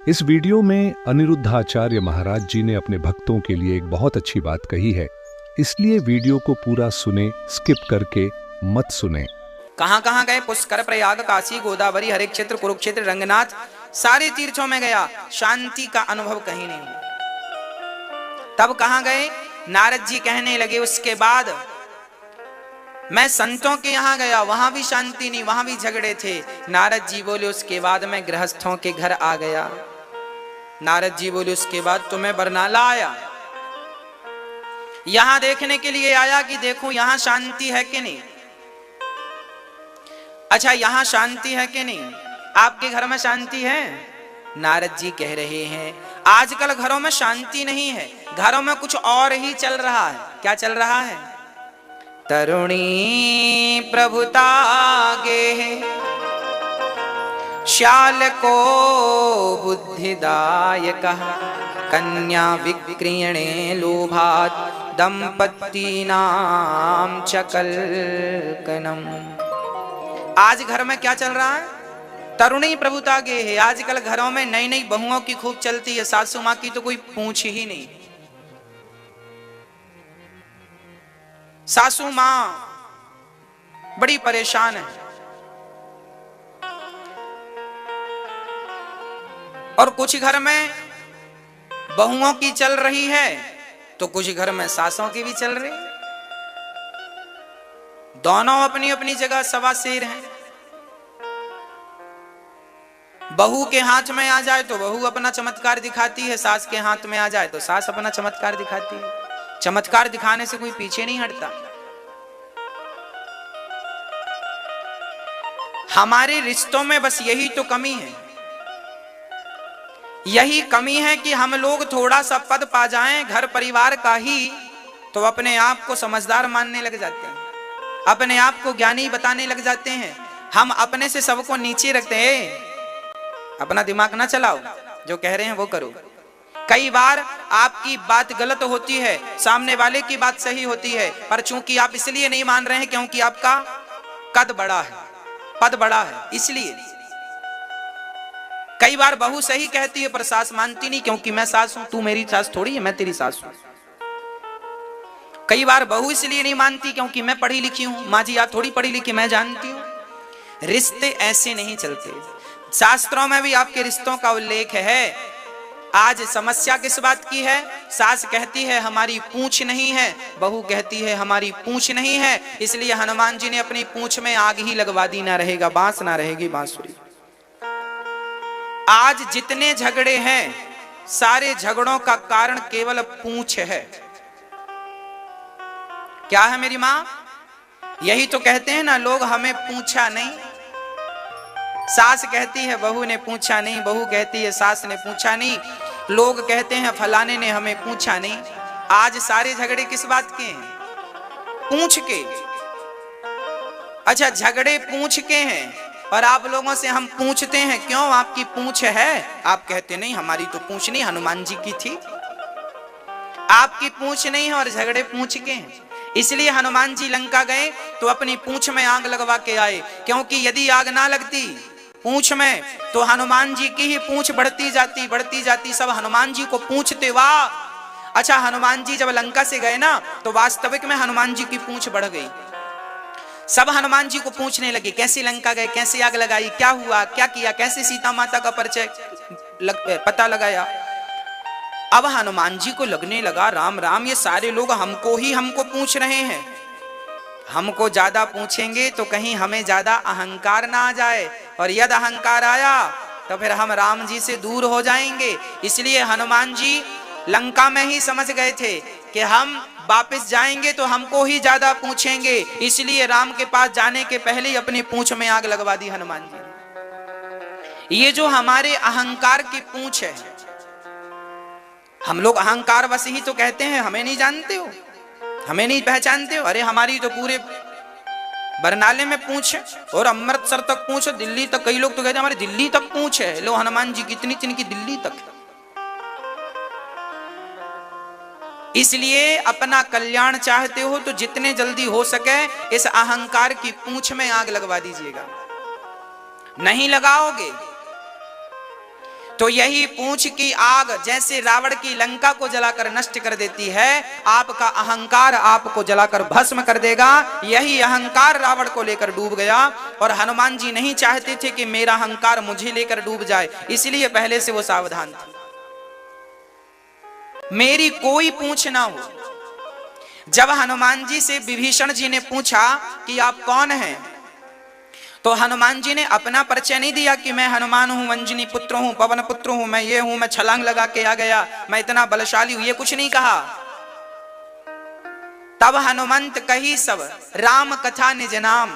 इस वीडियो में अनिरुद्धाचार्य महाराज जी ने अपने भक्तों के लिए एक बहुत अच्छी बात कही है, इसलिए वीडियो को पूरा सुने, स्किप करके मत सुने। कहां कहां गए? पुष्कर, प्रयाग, काशी, गोदावरी, हरे क्षेत्र, कुरुक्षेत्र, रंगनाथ, सारे तीर्थों में गया, शांति का अनुभव कहीं नहीं हुआ। तब कहां गए? नारद जी कहने लगे उसके बाद मैं संतों के यहां गया, वहां भी शांति नहीं, वहां भी झगड़े थे। नारद जी बोले उसके बाद मैं गृहस्थों के घर आ गया। नारद जी बोले उसके बाद तुम्हें बरनाला आया, यहां देखने के लिए आया कि देखो यहां शांति है कि नहीं। अच्छा, यहां शांति है कि नहीं? आपके घर में शांति है? नारद जी कह रहे हैं आजकल घरों में शांति नहीं है, घरों में कुछ और ही चल रहा है। क्या चल रहा है? तरुणी प्रभुता गे श्याल को बुद्धिदायक, कन्या विक्रीणे लोभात दंपत्ति नाम चकलकनम। आज घर में क्या चल रहा है? तरुणी प्रभुता गे है। आजकल घरों में नई नई बहुओं की खूब चलती है, सासू मां की तो कोई पूछ ही नहीं। सासू मां बड़ी परेशान है, और कुछ घर में बहुओं की चल रही है तो कुछ घर में सासों की भी चल रही है। दोनों अपनी अपनी जगह सवा शेर हैं। बहू के हाथ में आ जाए तो बहू अपना चमत्कार दिखाती है, सास के हाथ में आ जाए तो सास अपना चमत्कार दिखाती है। चमत्कार दिखाने से कोई पीछे नहीं हटता। हमारे रिश्तों में बस यही तो कमी है, यही कमी है कि हम लोग थोड़ा सा पद पा जाएं घर परिवार का ही तो अपने आप को समझदार मानने लग जाते हैं, अपने आप को ज्ञानी बताने लग जाते हैं। हम अपने से सबको नीचे रखते हैं। अपना दिमाग ना चलाओ, जो कह रहे हैं वो करो। कई बार आपकी बात गलत होती है, सामने वाले की बात सही होती है, पर चूंकि आप इसलिए नहीं मान रहे हैं क्योंकि आपका कद बड़ा है, पद बड़ा है, इसलिए। कई बार बहू सही कहती है पर सास मानती नहीं, क्योंकि मैं सास हूं, तू मेरी सास थोड़ी है, मैं तेरी सास हूं। कई बार बहू इसलिए नहीं मानती क्योंकि मैं पढ़ी लिखी हूं, माँ जी आप थोड़ी पढ़ी लिखी, मैं जानती हूं। रिश्ते ऐसे नहीं चलते। शास्त्रों में भी आपके रिश्तों का उल्लेख है। आज समस्या किस बात की है? सास कहती है हमारी पूंछ नहीं है, बहू कहती है हमारी पूंछ नहीं है, इसलिए हनुमान जी ने अपनी पूंछ में आग ही लगवा दी, ना रहेगा बांस ना रहेगी बांसुरी। आज जितने झगड़े हैं सारे झगड़ों का कारण केवल पूंछ है। क्या है मेरी मां? यही तो कहते हैं ना लोग, हमें पूछा नहीं। सास कहती है बहू ने पूछा नहीं, बहू कहती है सास ने पूछा नहीं, लोग कहते हैं फलाने ने हमें पूछा नहीं। आज सारे झगड़े किस बात के हैं? पूछ के। अच्छा, झगड़े पूछ के हैं, और आप लोगों से हम पूछते हैं क्यों आपकी पूछ है? आप कहते नहीं हमारी तो पूछ नहीं, हनुमान जी की थी। आपकी पूछ नहीं है और झगड़े पूछ के हैं। इसलिए हनुमान जी लंका गए तो अपनी पूंछ में आग लगवा के आए, क्योंकि यदि आग ना लगती पूंछ में तो हनुमान जी की ही पूंछ बढ़ती जाती, सब हनुमान जी को पूछते वाह। अच्छा, हनुमान जी जब लंका से गए ना तो वास्तविक में हनुमान जी की पूंछ बढ़ गई। सब हनुमान जी को पूछने लगे कैसे लंका गए, कैसे आग लगाई, क्या हुआ, क्या किया, कैसे सीता माता का परिचय पता लगाया। अब हनुमान जी को लगने लगा राम राम, ये सारे लोग हमको पूछ रहे हैं। हमको ज्यादा पूछेंगे तो कहीं हमें ज्यादा अहंकार ना आ जाए, और यदि अहंकार आया तो फिर हम राम जी से दूर हो जाएंगे। इसलिए हनुमान जी लंका में ही समझ गए थे कि हम वापस जाएंगे तो हमको ही ज्यादा पूछेंगे, इसलिए राम के पास जाने के पहले ही अपनी पूंछ में आग लगवा दी हनुमान जी। ये जो हमारे अहंकार की पूंछ है, हम लोग अहंकार वश ही तो कहते हैं हमें नहीं जानते हो, हमें नहीं पहचानते हो। अरे हमारी तो पूरे बरनाले में पूंछ है, और अमृतसर तक पूंछ है, दिल्ली तक। कई लोग तो कहते हैं हमारे दिल्ली तक पूंछ है। लो हनुमान जी कितनी तिनकी दिल्ली तक है। इसलिए अपना कल्याण चाहते हो तो जितने जल्दी हो सके इस अहंकार की पूंछ में आग लगवा दीजिएगा। नहीं लगाओगे तो यही पूंछ की आग जैसे रावण की लंका को जलाकर नष्ट कर देती है, आपका अहंकार आपको जलाकर भस्म कर देगा। यही अहंकार रावण को लेकर डूब गया और हनुमान जी नहीं चाहते थे कि मेरा अहंकार मुझे लेकर डूब जाए, इसलिए पहले से वो सावधान थे, मेरी कोई पूंछ ना हो। जब हनुमान जी से विभीषण जी ने पूछा कि आप कौन हैं, तो हनुमान जी ने अपना परिचय नहीं दिया कि मैं हनुमान हूं, अंजनी पुत्र हूं, पवन पुत्र हूं, मैं ये हूं, मैं छलांग लगा के आ गया, मैं इतना बलशाली हूं, ये कुछ नहीं कहा। तब हनुमंत कही सब राम कथा निज नाम।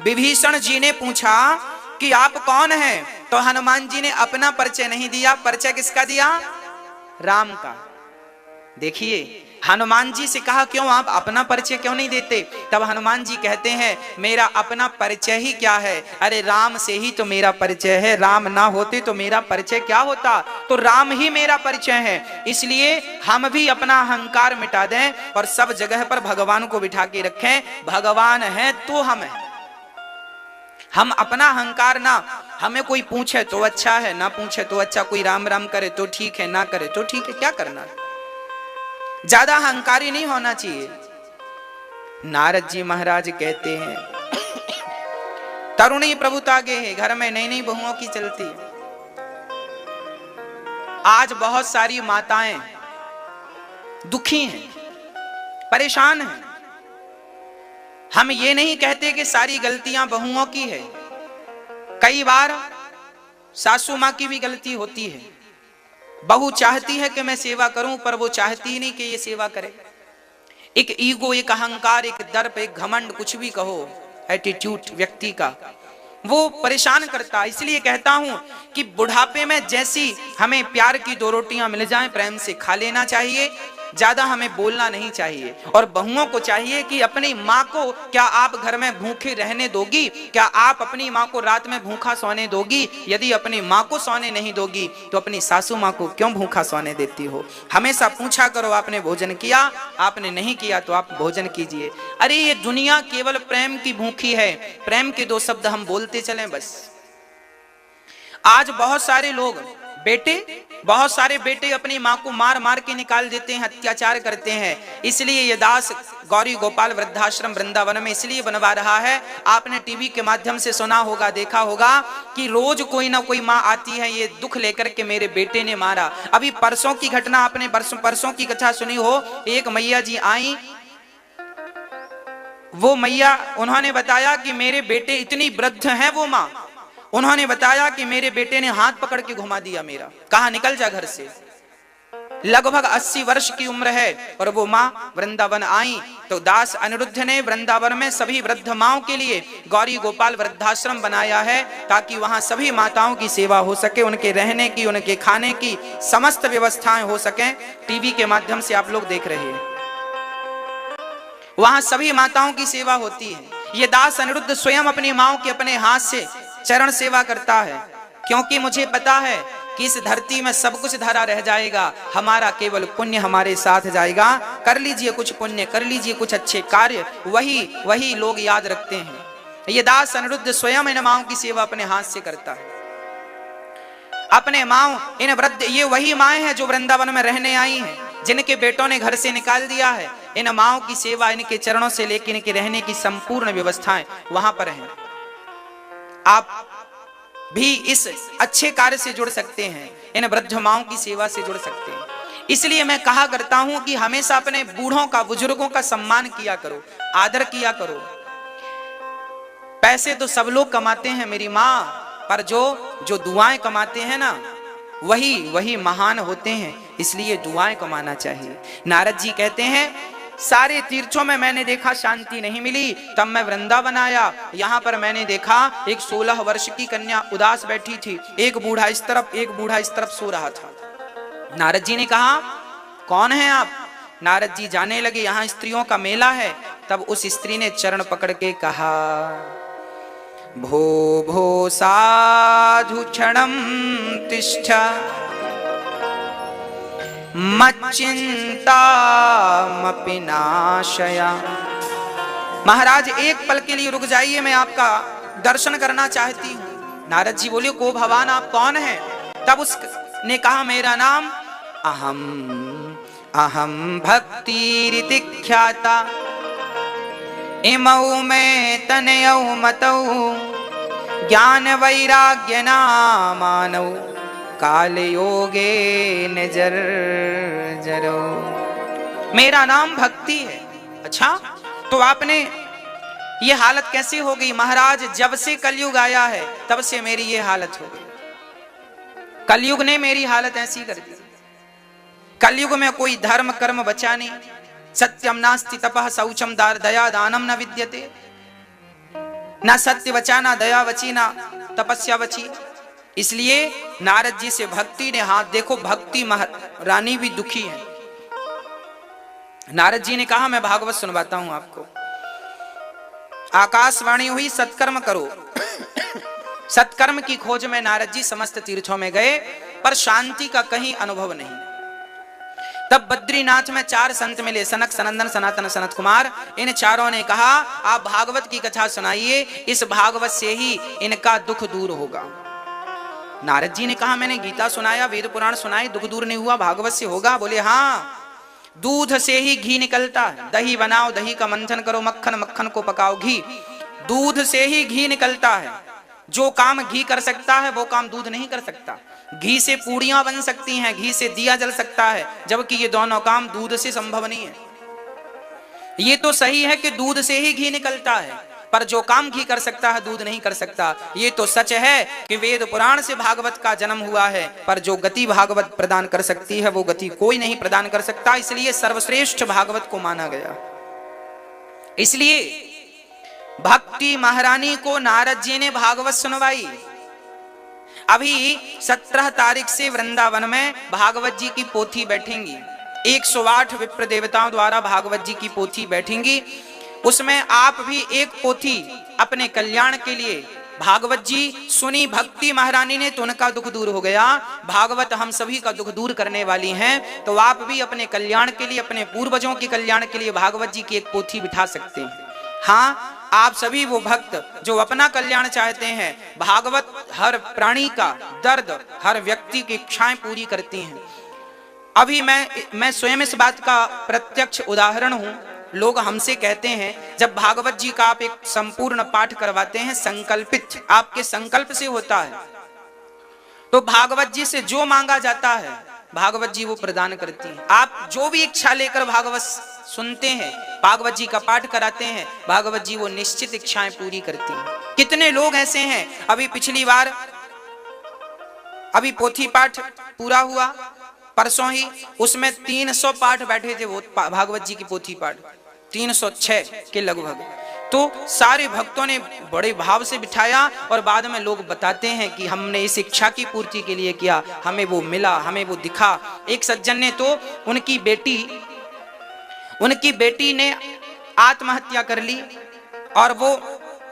विभीषण जी ने पूछा कि आप कौन हैं, तो हनुमान जी ने अपना परिचय नहीं दिया। परिचय किसका दिया? राम का। देखिए हनुमान जी से कहा क्यों आप अपना परिचय क्यों नहीं देते? तब हनुमान जी कहते हैं मेरा अपना परिचय ही क्या है, अरे राम से ही तो मेरा परिचय है, राम ना होते तो मेरा परिचय क्या होता, तो राम ही मेरा परिचय है। इसलिए हम भी अपना अहंकार मिटा दें और सब जगह पर भगवान को बिठा के रखें। भगवान है तो हम अपना अहंकार ना, हमें कोई पूछे तो अच्छा है, ना पूछे तो अच्छा, कोई राम राम करे तो ठीक है, ना करे तो ठीक है, क्या करना, ज्यादा अहंकारी नहीं होना चाहिए। नारद जी महाराज कहते हैं तरुणी प्रभुता गे है, घर में नई नई बहुओं की चलती है। आज बहुत सारी माताएं दुखी हैं, परेशान हैं। हम ये नहीं कहते कि सारी गलतियां बहुओं की है, कई बार सासू मां की भी गलती होती है। बहू चाहती है कि मैं सेवा करूं, पर वो चाहती नहीं कि ये सेवा करे। एक ईगो, एक अहंकार, एक दर्प, एक घमंड, कुछ भी कहो, एटीट्यूड व्यक्ति का, वो परेशान करता। इसलिए कहता हूं कि बुढ़ापे में जैसी हमें प्यार की दो रोटियां मिल जाएं, प्रेम से खा लेना चाहिए, ज्यादा हमें बोलना नहीं चाहिए। और बहुओं को चाहिए कि अपनी माँ को, क्या आप घर में भूखे रहने दोगी? क्या आप अपनी माँ को रात में भूखा सोने दोगी? यदि अपनी माँ को सोने नहीं दोगी तो अपनी सासू माँ को क्यों भूखा सोने देती हो? हमेशा पूछा करो आपने भोजन किया, आपने नहीं किया तो आप भोजन कीजिए। अरे ये दुनिया केवल प्रेम की भूखी है, प्रेम के दो शब्द हम बोलते चलें बस। आज बहुत सारे लोग बहुत सारे बेटे अपनी माँ को मार मार के निकाल देते हैं, अत्याचार करते हैं। इसलिए ये दास गौरी गोपाल वृद्धाश्रम वृंदावन में इसलिए बनवा रहा है। आपने टीवी के माध्यम से सुना होगा, देखा होगा कि रोज कोई ना कोई माँ आती है ये दुख लेकर के मेरे बेटे ने मारा। अभी परसों की घटना आपने परसों की कथा सुनी हो। एक मैया जी आई, वो मैया उन्होंने बताया कि मेरे बेटे, इतनी वृद्ध है वो माँ, उन्होंने बताया कि मेरे बेटे ने हाथ पकड़ के घुमा दिया मेरा, कहा निकल जा घर से। लगभग 80 वर्ष की उम्र है और वो माँ वृंदावन आई तो दास अनिरुद्ध ने वृंदावन में सभी वृद्ध माओं के लिए गौरी गोपाल वृद्धाश्रम बनाया है, ताकि वहां सभी माताओं की सेवा हो सके, उनके रहने की, उनके खाने की समस्त व्यवस्थाएं हो सके। टीवी के माध्यम से आप लोग देख रहे हैं, वहां सभी माताओं की सेवा होती है। ये दास अनिरुद्ध स्वयं अपनी माओ के अपने हाथ से चरण सेवा करता है, क्योंकि मुझे पता है कि इस धरती में सब कुछ धरा रह जाएगा, हमारा केवल पुण्य हमारे साथ जाएगा। कर लीजिए कुछ पुण्य, कर लीजिए कुछ अच्छे कार्य, वही लोग याद रखते हैं। ये दास अनिरुद्ध स्वयं इन माओं की सेवा अपने हाथ से करता है। अपने माओ, इन वृद्ध, ये वही माएं हैं जो वृंदावन में रहने आई हैं, जिनके बेटों ने घर से निकाल दिया है। इन माओं की सेवा, इनके चरणों से लेकर इनके रहने की संपूर्ण व्यवस्थाएं वहां पर हैं। आप भी इस अच्छे कार्य से जुड़ सकते हैं, इन वृद्ध माओं की सेवा से जुड़ सकते हैं। इसलिए मैं कहा करता हूं कि हमेशा अपने बूढ़ों का, बुजुर्गों का सम्मान किया करो, आदर किया करो। पैसे तो सब लोग कमाते हैं मेरी माँ, पर जो दुआएं कमाते हैं ना, वही महान होते हैं। इसलिए दुआएं कमाना चाहिए। नारद जी कहते हैं सारे तीर्थों में मैंने देखा शांति नहीं मिली, तब मैं वृंदावन आया। यहाँ पर मैंने देखा एक 16 वर्ष की कन्या उदास बैठी थी, एक बूढ़ा इस तरफ, एक बूढ़ा इस तरफ सो रहा था। नारद जी ने कहा कौन है आप? नारद जी जाने लगे यहाँ स्त्रियों का मेला है। तब उस स्त्री ने चरण पकड़ के कहा भो भो साधु क्षणम तिष्ठ मच्चिंतामपि नाशया। महाराज एक पल के लिए रुक जाइए, मैं आपका दर्शन करना चाहती हूँ। नारद जी बोले को भगवान आप कौन हैं? तब उसने कहा मेरा नाम अहम अहम भक्तिरिति ख्याता इमौ में तनयौ मतौ ज्ञान वैराग्य नामानौ काल योगे निजर जरो। मेरा नाम भक्ति है। अच्छा, तो आपने ये हालत कैसे हो गई? महाराज, जब से कलयुग आया है तब से मेरी ये हालत हो गई। कलयुग ने मेरी हालत ऐसी कर दी। कलयुग में कोई धर्म कर्म बचा नहीं। सत्यम नास्ति तपः शौचम दया दानम न विद्यते। ना सत्य बचा, ना दया बची, ना तपस्या बची। इसलिए नारद जी से भक्ति ने हाथ, देखो भक्ति रानी भी दुखी है। नारद जी ने कहा मैं भागवत सुनवाता हूं आपको। आकाशवाणी हुई सत्कर्म करो। सत्कर्म की खोज में नारद जी समस्त तीर्थों में गए, पर शांति का कहीं अनुभव नहीं। तब बद्रीनाथ में 4 संत मिले, सनक, सनंदन, सनातन, सनत कुमार। इन चारों ने कहा आप भागवत की कथा सुनाइए, इस भागवत से ही इनका दुख दूर होगा। नारद जी ने कहा मैंने गीता सुनाया, वेद पुराण सुनाए, दुख दूर नहीं हुआ, भागवत से होगा? बोले हाँ, दूध से ही घी निकलता है। दही बनाओ, दही का मंथन करो, मक्खन, मक्खन को पकाओ, घी। दूध से ही घी निकलता है। जो काम घी कर सकता है वो काम दूध नहीं कर सकता। घी से पूड़ियां बन सकती हैं, घी से दिया जल सकता है, जबकि ये दोनों काम दूध से संभव नहीं है। ये तो सही है कि दूध से ही घी निकलता है, पर जो काम घी कर सकता है दूध नहीं कर सकता। ये तो सच है कि वेद पुराण से भागवत का जन्म हुआ है, पर जो गति भागवत प्रदान कर सकती है वो गति कोई नहीं प्रदान कर सकता। इसलिए सर्वश्रेष्ठ भागवत को माना गया। इसलिए भक्ति महारानी को नारद जी ने भागवत सुनवाई। अभी 17 तारीख से वृंदावन में भागवत जी की पोथी बैठेंगी। 108 विप्र देवताओं द्वारा भागवत जी की पोथी बैठेंगी। उसमें आप भी एक पोथी अपने कल्याण के लिए भागवत जी सुनी। भक्ति महारानी ने तो उनका दुख दूर हो गया। भागवत हम सभी का दुख दूर करने वाली हैं, तो आप भी अपने कल्याण के लिए, अपने पूर्वजों के कल्याण के लिए भागवत जी की एक पोथी बिठा सकते हैं। हाँ, आप सभी वो भक्त जो अपना कल्याण चाहते हैं, भागवत हर प्राणी का दर्द, हर व्यक्ति की इच्छाएं पूरी करती हैं। अभी मैं स्वयं इस बात का प्रत्यक्ष उदाहरण हूं। लोग हमसे कहते हैं जब भागवत जी का आप एक संपूर्ण पाठ करवाते हैं, संकल्पित आपके संकल्प से होता है, तो भागवत जी से जो मांगा जाता है भागवत जी वो प्रदान करती हैं। आप जो भी इच्छा लेकर भागवत सुनते हैं, भागवत जी का पाठ कराते हैं, भागवत जी वो निश्चित इच्छाएं पूरी करती हैं। कितने लोग ऐसे हैं, अभी पिछली बार अभी पोथी पाठ पूरा हुआ परसों ही, उसमें 300 पाठ बैठे थे, वो भागवत जी की पोथी पाठ 306 के लगभग। तो सारे भक्तों ने बड़े भाव से बिठाया, और बाद में लोग बताते हैं कि हमने इस इच्छा की पूर्ति के लिए किया, हमें वो मिला, हमें वो दिखा। एक सज्जन ने तो उनकी बेटी ने आत्महत्या कर ली, और वो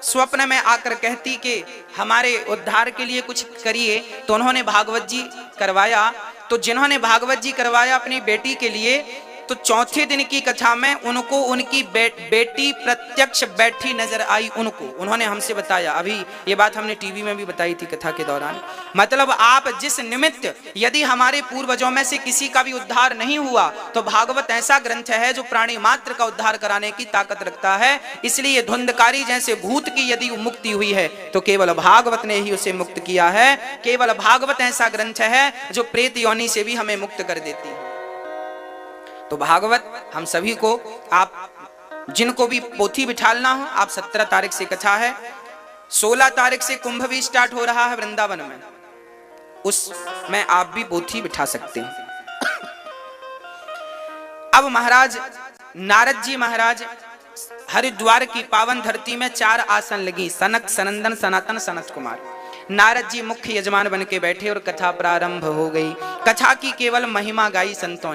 स्वप्न में आकर कहती कि हमारे उद्धार के लिए कुछ करिए। तो उन्होंने भागवत जी करवाया। तो जिन्होंने भागवत जी करवाया अपनी बेटी के लिए, तो चौथे दिन की कथा में उनको उनकी बेटी प्रत्यक्ष बैठी नजर आई। उन्होंने हमसे बताया, अभी ये बात हमने टीवी में भी बताई थी कथा के दौरान। मतलब आप जिस निमित्त, यदि हमारे पूर्वजों में से किसी का भी उद्धार नहीं हुआ, तो भागवत ऐसा ग्रंथ है जो प्राणी मात्र का उद्धार कराने की ताकत रखता है। इसलिए धुंधकारी जैसे भूत की यदि मुक्ति हुई है तो केवल भागवत ने ही उसे मुक्त किया है। केवल भागवत ऐसा ग्रंथ है जो प्रेत योनि से भी हमें मुक्त कर देती है। तो भागवत हम सभी को, आप जिनको भी पोथी बिठालना हो, आप 17 तारीख से कथा है, 16 तारीख से कुंभ भी स्टार्ट हो रहा है वृंदावन में, उसमें आप भी पोथी बिठा सकते हैं। अब महाराज नारद जी महाराज हरिद्वार की पावन धरती में 4 आसन लगी, सनक, सनंदन, सनातन, सनत कुमार। नारद जी मुख्य यजमान बन के बैठे और कथा प्रारंभ हो गई। कथा की केवल महिमा गाई संतों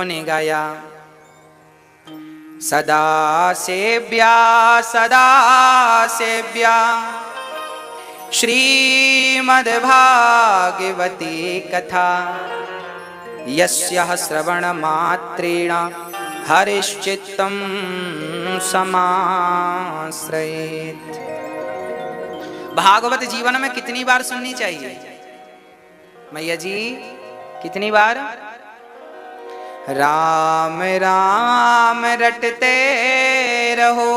ने गाया। सदा सेव्या श्रीमद्भागवती कथा, यस्याः श्रवण मात्रेण हरिश्चित्तं समाश्रयेत्। भागवत जीवन में कितनी बार सुननी चाहिए? मैया जी कितनी बार? राम राम रटते रहो,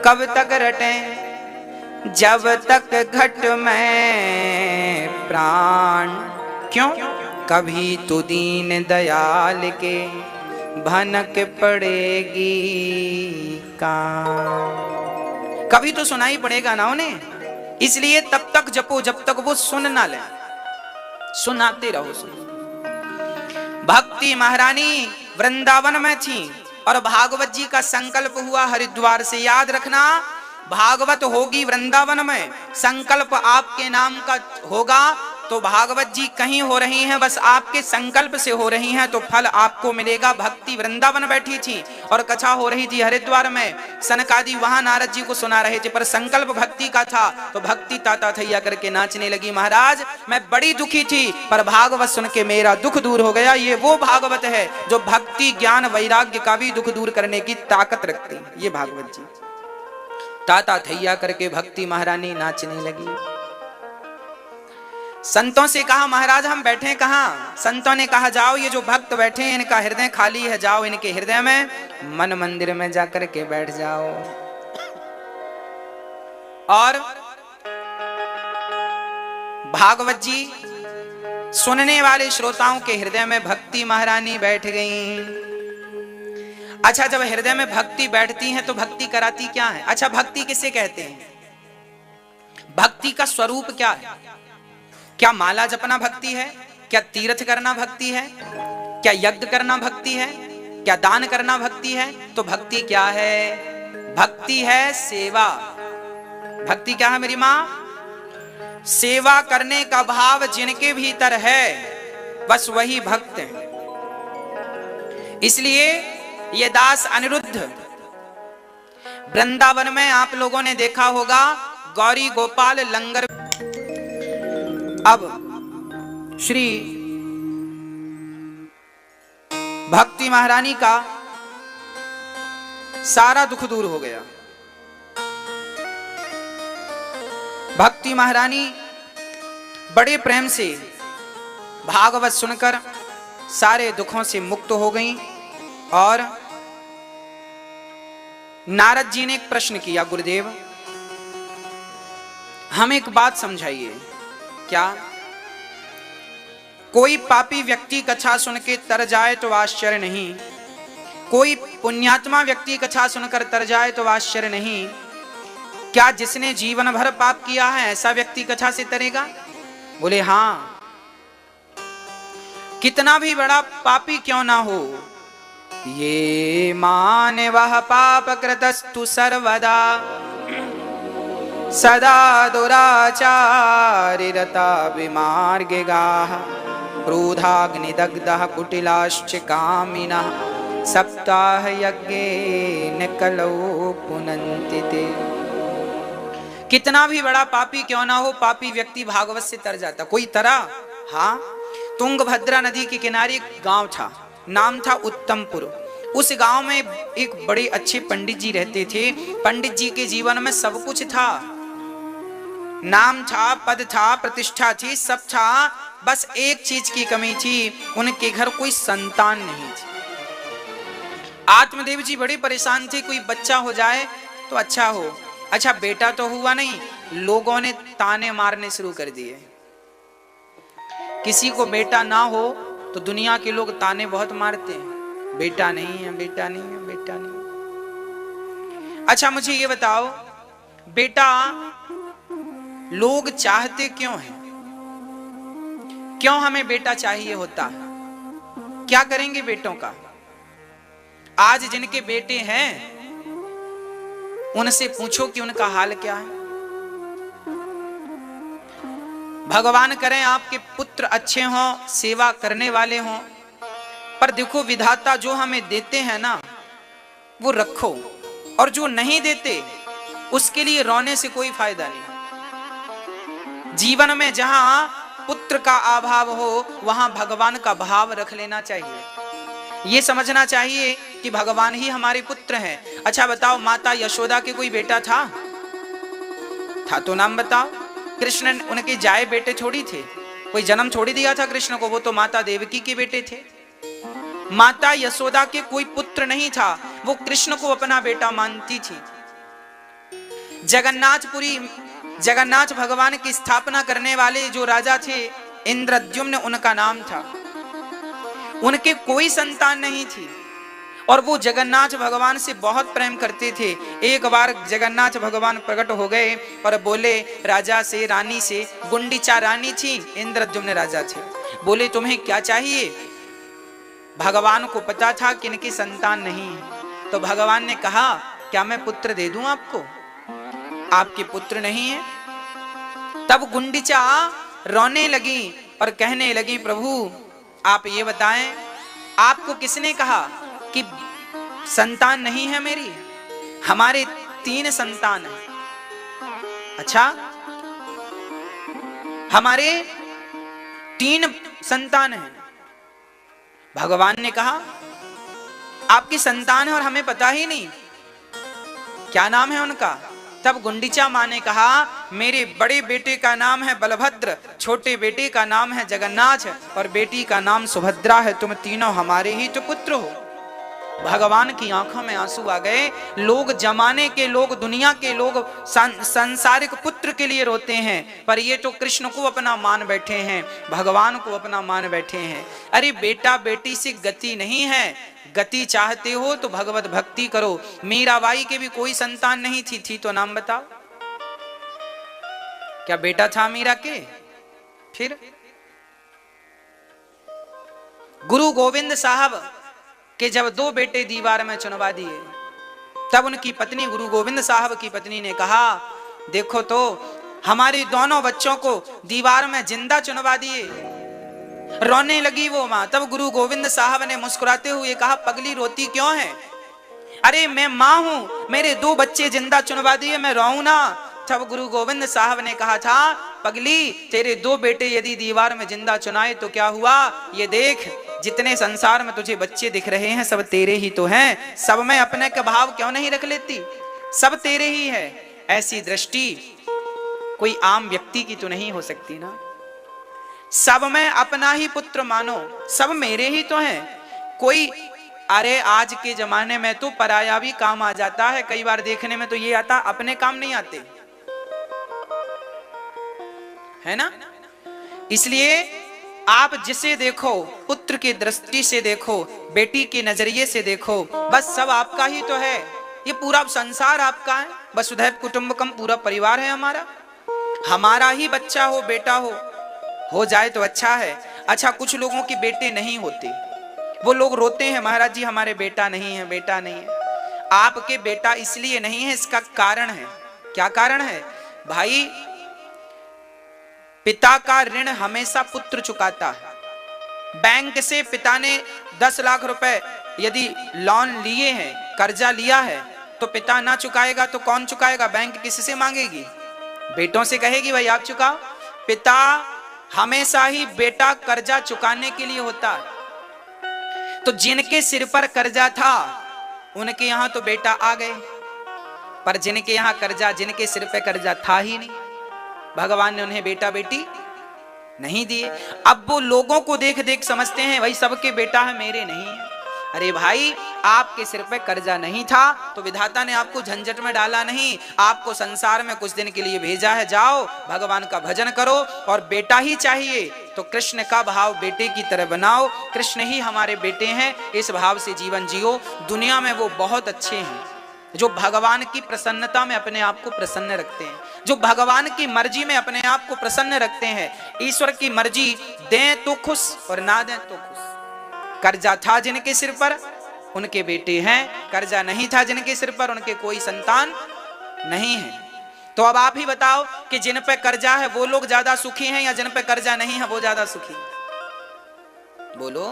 कब तक रटें? जब तक घट में प्राण। क्यों? कभी तो दीन दयाल के भनक पड़ेगी कान। कभी तो सुनाई पड़ेगा ना उन्हें, इसलिए तब तक जपो जब तक वो सुन ना ले। सुनाते रहो, सुन। भक्ति महारानी वृंदावन में थी और भागवत जी का संकल्प हुआ हरिद्वार से। याद रखना, भागवत होगी वृंदावन में, संकल्प आपके नाम का होगा तो भागवत जी कहीं हो रही हैं, बस आपके संकल्प से हो रही हैं तो फल आपको मिलेगा। भक्ति वृंदावन बैठी थी और कथा हो रही थी हरिद्वार में। सनकादि वहां नारद जी को सुना रहे थे, पर संकल्प भक्ति का था तो भक्ति ताता थैया करके नाचने लगी। महाराज मैं बड़ी दुखी थी पर भागवत सुन के मेरा दुख दूर हो गया। ये वो भागवत है जो भक्ति ज्ञान वैराग्य का भी दुख दूर करने की ताकत रखती है। ये भागवत जी ताता थैया करके भक्ति महारानी नाचने लगी। संतों से कहा महाराज हम बैठे कहाँ? संतों ने कहा जाओ ये जो भक्त बैठे हैं इनका हृदय खाली है, जाओ इनके हृदय में मन मंदिर में जाकर के बैठ जाओ। और भागवत जी सुनने वाले श्रोताओं के हृदय में भक्ति महारानी बैठ गईं। अच्छा जब हृदय में भक्ति बैठती है तो भक्ति कराती क्या है? अच्छा भक्ति किसे कहते हैं? भक्ति का स्वरूप क्या है? क्या माला जपना भक्ति है? क्या तीर्थ करना भक्ति है? क्या यज्ञ करना भक्ति है? क्या दान करना भक्ति है? तो भक्ति क्या है? भक्ति है सेवा। भक्ति क्या है मेरी माँ? सेवा करने का भाव जिनके भीतर है बस वही भक्त है। इसलिए ये दास अनिरुद्ध वृंदावन में आप लोगों ने देखा होगा गौरी गोपाल लंगर। अब श्री भक्ति महारानी का सारा दुख दूर हो गया। भक्ति महारानी बड़े प्रेम से भागवत सुनकर सारे दुखों से मुक्त हो गईं। और नारद जी ने एक प्रश्न किया, गुरुदेव हम एक बात समझाइए। क्या? कोई पापी व्यक्ति कथा सुन के तर जाए तो आश्चर्य नहीं, कोई पुण्यात्मा व्यक्ति कथा सुनकर तर जाए तो आश्चर्य नहीं, क्या जिसने जीवन भर पाप किया है ऐसा व्यक्ति कथा से तरेगा? बोले हाँ, कितना भी बड़ा पापी क्यों ना हो। ये माने वह पाप कृतस्तु सर्वदा सदा दुराचारिरता विमार्गे गाः क्रोधाग्निदग्धः कुटिलाश्च कामिनः सप्ताह यज्ञेन कलौ पुनन्ति ते। कितना भी बड़ा पापी क्यों ना हो, पापी व्यक्ति भागवत से तर जाता। कोई तरा? हाँ, तुंगभद्रा नदी के किनारे एक गांव था, नाम था उत्तमपुर। उस गांव में एक बड़े अच्छे पंडित जी रहते थे। पंडित जी के जीवन में सब कुछ था, नाम था, पद था, प्रतिष्ठा थी, सब था, बस एक चीज की कमी थी, उनके घर कोई संतान नहीं थी। आत्मदेव जी बड़े परेशान थे, कोई बच्चा हो जाए तो अच्छा हो। अच्छा बेटा तो हुआ नहीं, लोगों ने ताने मारने शुरू कर दिए। किसी को बेटा ना हो तो दुनिया के लोग ताने बहुत मारते हैं, बेटा नहीं है, बेटा नहीं है, बेटा नहीं है। अच्छा मुझे ये बताओ, बेटा लोग चाहते क्यों हैं? क्यों हमें बेटा चाहिए होता है? क्या करेंगे बेटों का? आज जिनके बेटे हैं उनसे पूछो कि उनका हाल क्या है। भगवान करें आपके पुत्र अच्छे हों, सेवा करने वाले हों, पर देखो विधाता जो हमें देते हैं ना वो रखो, और जो नहीं देते उसके लिए रोने से कोई फायदा नहीं। जीवन में जहां पुत्र का अभाव हो वहां भगवान का भाव रख लेना चाहिए। ये समझना चाहिए कि भगवान ही हमारे पुत्र हैं। अच्छा बताओ, माता यशोदा के कोई बेटा था? था तो नाम बताओ। कृष्ण उनके जाए बेटे थोड़ी थे, कोई जन्म छोड़ दिया था कृष्ण को, वो तो माता देवकी के बेटे थे। माता यशोदा के कोई पुत्र नहीं था, वो कृष्ण को अपना बेटा मानती थी। जगन्नाथपुरी, जगन्नाथ भगवान की स्थापना करने वाले जो राजा थे इंद्रद्युम्न उनका नाम था। उनके कोई संतान नहीं थी और वो जगन्नाथ भगवान से बहुत प्रेम करते थे। एक बार जगन्नाथ भगवान प्रकट हो गए और बोले राजा से, रानी से, गुंडीचा रानी थी, इंद्रद्युम्न राजा थे, बोले तुम्हें क्या चाहिए? भगवान को पता था कि इनकी संतान नहीं है, तो भगवान ने कहा क्या मैं पुत्र दे दूं आपको? आपके पुत्र नहीं है। तब गुंडीचा रोने लगी और कहने लगी प्रभु आप ये बताएं, आपको किसने कहा कि संतान नहीं है मेरी? हमारे 3 संतान हैं। अच्छा, हमारे 3 संतान हैं। भगवान ने कहा आपकी संतान है और हमें पता ही नहीं, क्या नाम है उनका? तब गुंडीचा माँ ने कहा मेरे बड़े बेटे का नाम है बलभद्र, छोटे बेटे का नाम है जगन्नाथ और बेटी का नाम सुभद्रा है। तुम तीनों हमारे ही तो पुत्र हो। भगवान की आंखों में आंसू आ गए। लोग, जमाने के लोग, दुनिया के लोग सांसारिक पुत्र के लिए रोते हैं, पर ये तो कृष्ण को अपना मान बैठे हैं, भगवान को अपना मान बैठे हैं। अरे बेटा बेटी से गति नहीं है, गति चाहते हो तो भगवत भक्ति करो। मीराबाई के भी कोई संतान नहीं थी तो नाम बताओ, क्या बेटा था मीरा के? फिर गुरु गोविंद साहब के जब 2 बेटे दीवार में चुनवा दिए, तब उनकी पत्नी, गुरु गोविंद साहब की पत्नी ने कहा देखो तो हमारे दोनों बच्चों को दीवार में जिंदा चुनवा दिए। रोने लगी वो मां। तब गुरु गोविंद साहब ने मुस्कुराते हुए कहा पगली रोती क्यों है? अरे मैं मां हूं, मेरे 2 बच्चे जिंदा चुनवा दिए, मैं रोऊं ना? तब गुरु गोविंद साहब ने कहा था पगली तेरे 2 बेटे यदि दीवार में जिंदा चुनाए तो क्या हुआ? ये देख जितने संसार में तुझे बच्चे दिख रहे हैं सब तेरे ही तो हैं, सब में अपने का भाव क्यों नहीं रख लेती? सब तेरे ही है। ऐसी दृष्टि कोई आम व्यक्ति की तो नहीं हो सकती ना। सब में अपना ही पुत्र मानो, सब मेरे ही तो हैं। कोई, अरे आज के जमाने में तो पराया भी काम आ जाता है। कई बार देखने में तो ये आता अपने काम नहीं आते, है ना? इसलिए आप जिसे देखो पुत्र की दृष्टि से देखो, बेटी के नजरिए से देखो, बस सब आपका ही तो है। ये पूरा संसार आपका है। वसुधैव कुटुंबकम, पूरा परिवार है हमारा। हमारा ही बच्चा हो, बेटा हो जाए तो अच्छा है। अच्छा, कुछ लोगों के बेटे नहीं होते, वो लोग रोते हैं महाराज जी हमारे बेटा नहीं है, बेटा नहीं है। आपके बेटा इसलिए नहीं है, इसका कारण है। क्या कारण है भाई? पिता का ऋण हमेशा पुत्र चुकाता है। बैंक से पिता ने 10 लाख रुपए यदि लोन लिए हैं, कर्जा लिया है, तो पिता ना चुकाएगा तो कौन चुकाएगा? बैंक किससे मांगेगी? बेटों से कहेगी भाई आप चुकाओ। पिता हमेशा ही बेटा कर्जा चुकाने के लिए होता है। तो जिनके सिर पर कर्जा था उनके यहां तो बेटा आ गए, पर जिनके यहां कर्जा, जिनके सिर पे कर्जा था ही नहीं, भगवान ने उन्हें बेटा बेटी नहीं दिए। अब वो लोगों को देख देख समझते हैं भाई सबके बेटा है, मेरे नहीं है। अरे भाई, आपके सिर पे कर्जा नहीं था तो विधाता ने आपको झंझट में डाला नहीं, आपको संसार में कुछ दिन के लिए भेजा है। जाओ भगवान का भजन करो, और बेटा ही चाहिए तो कृष्ण का भाव बेटे की तरह बनाओ। कृष्ण ही हमारे बेटे हैं, इस भाव से जीवन जियो। दुनिया में वो बहुत अच्छे हैं जो भगवान की प्रसन्नता में अपने आप को प्रसन्न रखते हैं, जो भगवान की मर्जी में अपने आप को प्रसन्न रखते हैं। ईश्वर की मर्जी दें तो खुश और ना दें तो खुश। कर्जा था जिनके सिर पर उनके बेटे हैं, कर्जा नहीं था जिनके सिर पर उनके कोई संतान नहीं है। तो अब आप ही बताओ कि जिन पे कर्जा है वो लोग ज्यादा सुखी हैं या जिन पे कर्जा नहीं है वो ज्यादा सुखी? बोलो।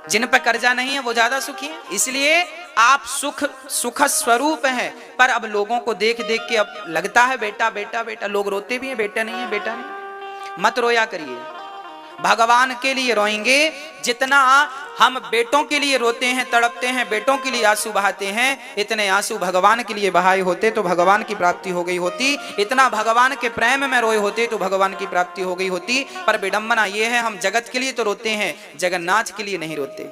जिन पे कर्जा नहीं है वो ज्यादा सुखी है। इसलिए आप सुख स्वरूप हैं, पर अब लोगों को देख देख के अब लगता है बेटा बेटा बेटा। लोग रोते भी हैं बेटा नहीं है, बेटा नहीं। मत रोया करिए, भगवान के लिए रोएंगे। जितना हम बेटों के लिए रोते हैं, तड़पते हैं, बेटों के लिए आंसू बहाते हैं, इतने आंसू भगवान के लिए बहाए होते तो भगवान की प्राप्ति हो गई होती। इतना भगवान के प्रेम में रोए होते तो भगवान की प्राप्ति हो गई होती। पर विडंबना यह है, हम जगत के लिए तो रोते हैं, जगन्नाथ के लिए नहीं रोते।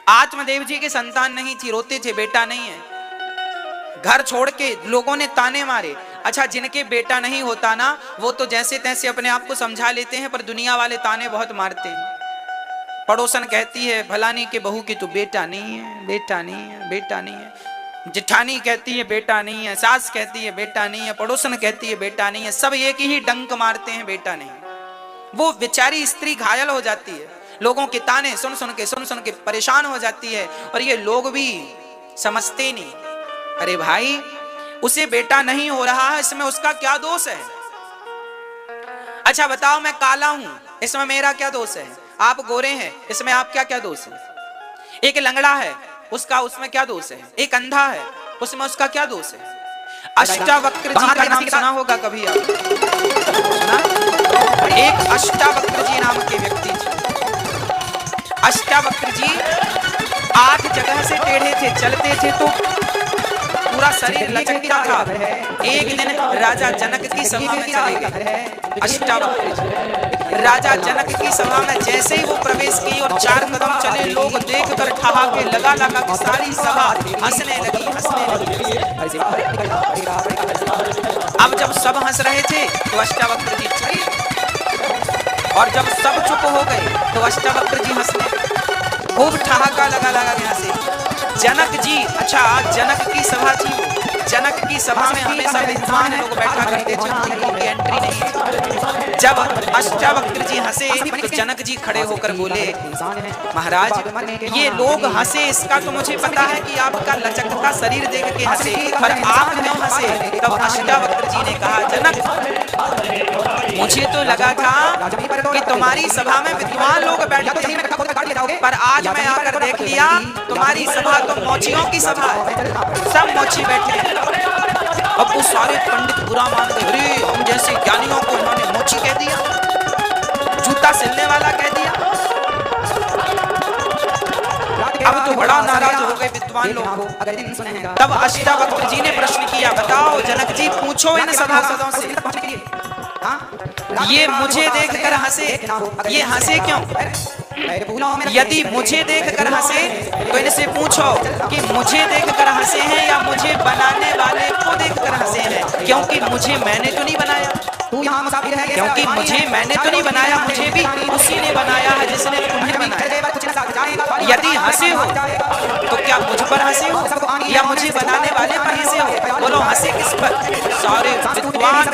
आत्मदेव जी के संतान नहीं थी, रोते थे, बेटा नहीं है। घर छोड़ के लोगों ने ताने मारे। अच्छा, जिनके बेटा नहीं होता ना, वो तो जैसे तैसे अपने आप को समझा लेते हैं, पर दुनिया वाले ताने बहुत मारते हैं। पड़ोसन कहती है फलानी के बहू की तो बेटा नहीं है, बेटा नहीं है, बेटा नहीं है। जिठानी कहती है बेटा नहीं है, सास कहती है बेटा नहीं है, पड़ोसन कहती है बेटा नहीं है। सब एक ही डंक मारते हैं, बेटा नहीं। वो बेचारी स्त्री घायल हो जाती है, लोगों के ताने सुन सुन के परेशान हो जाती है। और ये लोग भी समझते नहीं। अरे भाई, उसे बेटा नहीं हो रहा है, इसमें उसका क्या दोष है? अच्छा बताओ, मैं काला हूं, इसमें मेरा क्या दोष है? आप गोरे हैं, इसमें आप क्या क्या दोष है? एक लंगड़ा है, उसमें क्या दोष है? एक अंधा है, उसमें उसका क्या दोष है? अष्टावक्र जी का नाम सुना होगा कभी आप? सुना? एक अष्टावक्र जी नाम के व्यक्ति थे। अष्टावक्र जी 8 जगह से टेढ़े थे, चलते थे तो पूरा शरीर लचकता था। एक दिन राजा जनक की सभा में चले गए अष्टावक्र जी। राजा जनक की सभा में जैसे ही वो प्रवेश की और 4 कदम चले, लोग देखकर ठहाके लगा कि सारी सभा हंसने लगी। अब जब सब हंस रहे थे तो अष्टावक्र जी चुप, और जब सब चुप हो गए तो अष्टावक्र जी हंसने, खूब ठहाका लगा यहाँ से। जनक जी, अच्छा जनक की सभा थी, जनक की सभा में हमेशा विद्वान लोग बैठा करते थे, उनकी एंट्री नहीं। जब अष्टावक्र जी हंसे तो जनक जी खड़े होकर बोले, महाराज ये लोग हंसे इसका तो मुझे पता है कि आपका लचकता शरीर देख के हंसे, पर आप क्यों हंसे? तब अष्टावक्र जी ने कहा, जनक मुझे तो लगा था कि तुम्हारी सभा में विद्वान लोग बैठते हैं, पर आज मैं आकर देख लिया तुम्हारी सभा तो मोचियों की सभा है, सब मोची बैठे हैं। अब वो सारे पंडित बुरा मान गए, अरे हम जैसे ज्ञानियों को इन्होंने मोची कह दिया, जूता सिलने वाला कह दिया। अब तो बड़ा नाराज हो गए विद्वान लोग। तब अष्टावक्र जी ने प्रश्न किया, बताओ जनक जी, पूछो इन सभासदों से, ये मुझे देखकर हंसे, ये हंसे क्यों? यदि मुझे देखकर हंसे तो इनसे पूछो कि मुझे देखकर हंसे हैं या मुझे बनाने वाले को देखकर हंसे हैं, क्योंकि मुझे मैंने तो नहीं बनाया, क्योंकि मुझे मैंने तो नहीं बनाया, मुझे भी उसी ने बनाया है जिसने तुम्हें बनाया। यदि हंसे हो तो क्या मुझ पर हंसे हो या मुझे बनाने वाले पर हंसे हो? बोलो हंसे किस पर? सारे विद्वान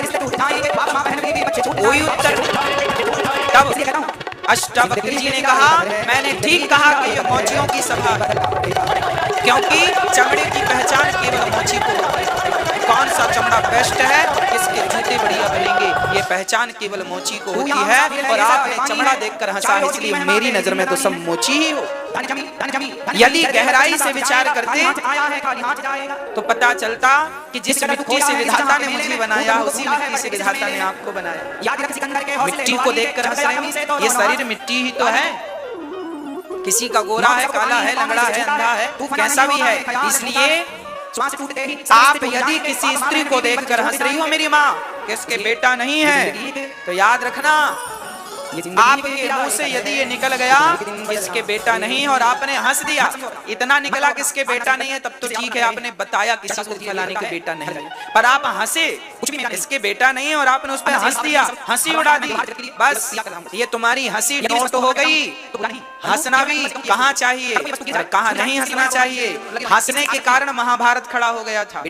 कोई उत्तर। तब अष्टावक्र जी ने कहा, मैंने ठीक कहा कि ये मोचियों की सभा है, क्योंकि चमड़े की पहचान केवल मोची को होती है। कौन सा चमड़ा बेस्ट है, किसके जूते बढ़िया बनेंगे, ये पहचान केवल मोची को होती है। और आपने चमड़ा देखकर हंसा है, इसलिए मेरी नजर में तो सब मोची ही हो। यदि गहराई से विचार करते तो पता चलता कि जिस मिट्टी से विधाता ने मुझे बनाया, उसी मिट्टी से विधाता ने आपको बनाया। मिट्टी को देखकर हंस रहे हैं, ये शरीर मिट्टी ही तो है। किसी का गोरा है, काला है, लंगड़ा है, अंधा है, कैसा भी है। इसलिए आप यदि किसी स्त्री को देखकर हंस रही हो मेरी माँ, किसके बेटा नहीं है, तो याद रखना आपके मुंह से यदि ये निकल गया किसके बेटा नहीं और आपने हंस दिया, इतना निकला किसके बेटा नहीं है, तब तो ठीक है, आपने बताया किसी को फलाने के बेटा नहीं है। पर आप हंसे इसके बेटा नहीं है और आपने उस पर हंस दिया, हंसी उड़ा दी, बस ये तुम्हारी हंसी नोट हो गई। हंसना भी कहाँ चाहिए, कहाँ नहीं हंसना चाहिए। हंसने के कारण महाभारत खड़ा हो गया था।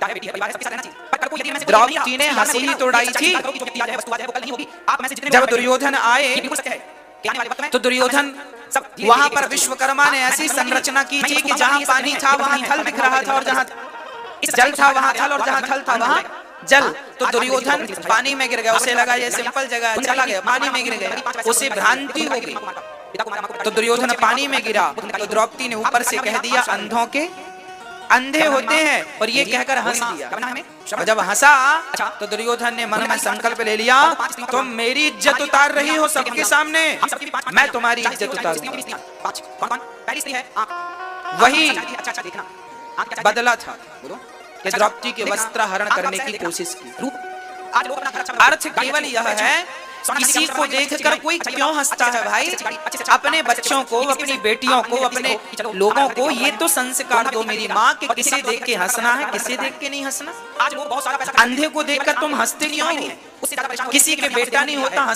द्रौपदी ने हंसी ही तो उड़ाई थी। जब दुर्योधन आए तो दुर्योधन वहां पर विश्वकर्मा ने ऐसी संरचना की थी कि जहां पानी था वहां थल दिख रहा था और जहां जल था वहां थल और जहां थल था वहां जल। तो दुर्योधन पानी में गिर गया, उसे लगा ये सिंपल जगह है, चला गया पानी में गिर गया, उसे भ्रांति हो गई। तो दुर्योधन पानी में गिरा तो द्रौपदी ने ऊपर से कह दिया, अंधों के अंधे होते हैं और ये कहकर हंस दिया। और जब हंसा तो दुर्योधन ने मन में संकल्प ले लिया, तुम मेरी इज्जत उतार रही हो सबके सामने, मैं तुम्हारी इज्जत उतारूंगा। वही बदला था कि द्रौपदी के वस्त्र हरण करने की कोशिश की। अर्थ केवल यह है, किसी को देखकर कोई क्यों हंसता है भाई? अपने बच्चों को, अपनी बेटियों को, अपने लोगों को ये तो संस्कार दो मेरी माँ कि किसे देख के हंसना है, किसे देख के नहीं हंसना। अंधे को देखकर तुम हंसते क्यों हो? किसी के बेटा नहीं होता हंस